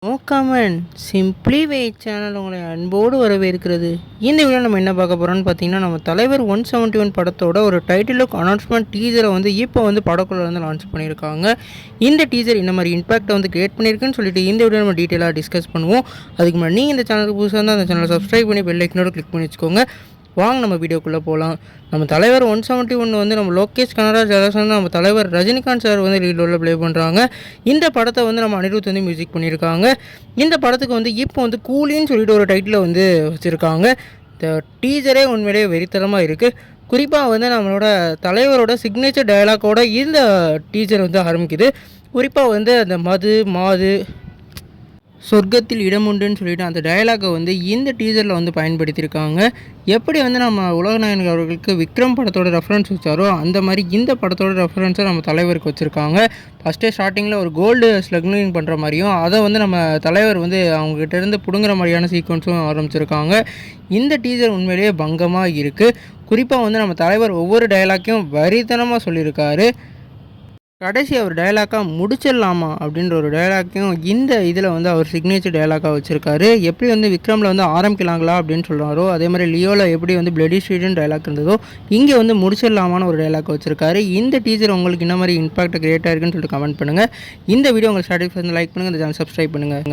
No comment simply wait channel உங்களை அன்போடு வரவேற்கிறது. இந்த வீடியோ நம்ம என்ன பார்க்க போகிறோம்னு பார்த்தீங்கன்னா, நம்ம தலைவர் 171 படத்தோட ஒரு டைட்டில் லுக் அனௌன்ஸ்மெண்ட் டீசரை இப்போ படக்குள்ள லான்ச் பண்ணியிருக்காங்க. இந்த டீசர் இந்த மாதிரி இம்பாக்டை கிரியேட் பண்ணியிருக்குன்னு சொல்லிட்டு இந்த வீடியோ நம்ம டீட்டெயிலாக டிஸ்கஸ் பண்ணுவோம். அதுக்கு முன்னாடி நீங்கள் இந்த சேனலுக்கு புதுசாக இருந்தால் அந்த சேனலை சப்ஸ்கிரைப் பண்ணி பெல் ஐக்கனோட கிளிக் பண்ணி வச்சுக்கோங்க. வாங்க நம்ம வீடியோக்குள்ளே போகலாம். நம்ம தலைவர் 171 நம்ம லோகேஷ் கனகராஜ் ஜெகசன் நம்ம தலைவர் ரஜினிகாந்த் சார் லீட் ரோலில் ப்ளே பண்ணுறாங்க. இந்த படத்தை நம்ம அனிருத் மியூசிக் பண்ணியிருக்காங்க. இந்த படத்துக்கு இப்போ கூலின்னு சொல்லிட்டு ஒரு டைட்டில் வச்சுருக்காங்க. இந்த டீசரே உண்மையிலேயே வெறித்தனமாக இருக்குது. குறிப்பாக நம்மளோட தலைவரோட சிக்னேச்சர் டயலாக்கோட இந்த டீசர் ஆரம்பிக்குது. குறிப்பாக அந்த மது மாது சொர்க்கத்தில் இடம் உண்டுன்னு சொல்லிட்டு அந்த டயலாகை இந்த டீசரில் பயன்படுத்தியிருக்காங்க. எப்படி நம்ம உலகநாயகன் அவர்களுக்கு விக்ரம் படத்தோட ரெஃபரன்ஸ் வச்சாரோ அந்த மாதிரி இந்த படத்தோட ரெஃபரன்ஸை நம்ம தலைவருக்கு வச்சுருக்காங்க. ஃபஸ்ட்டே ஸ்டார்டிங்கில் ஒரு கோல்டு ஸ்லக்னிங் பண்ணுற மாதிரியும் அதை நம்ம தலைவர் அவங்ககிட்டேருந்து பிடுங்குற மாதிரியான சீக்வன்ஸும் ஆரம்பிச்சிருக்காங்க. இந்த டீசர் உண்மையிலேயே பங்கமாக இருக்குது. குறிப்பாக நம்ம தலைவர் ஒவ்வொரு டயலாக்கையும் வரித்தனமாக சொல்லியிருக்காரு. கடைசி அவர் டயலாக்காக முடிச்சிடலாமா அப்படின்ற ஒரு டயலாக்கையும் இந்த இதில் அவர் சிக்னேச்சர் டயலாக்காக வச்சுருக்காரு. எப்படி விக்ரமில் ஆரம்பிக்கலாங்களா அப்படின்னு சொல்கிறாரோ அதே மாதிரி லியோவில் எப்படி பிளடி ஸ்ட்ரீட்னு டயலாக் இருந்ததோ இங்கே முடிச்சிடலாமான்னு ஒரு டயலாக் வச்சுருக்காரு. இந்த டீச்சர் உங்களுக்கு இந்த மாதிரி இம்பாக்ட் கிரியேட் ஆகிருக்குன்னு சொல்லிட்டு கமெண்ட் பண்ணுங்கள். இந்த வீடியோ உங்களுக்கு சாட்டிஸ்ஃபை லைக் பண்ணுங்கள். இந்த சேனல் சப்ஸ்கிரைப் பண்ணுங்கள்.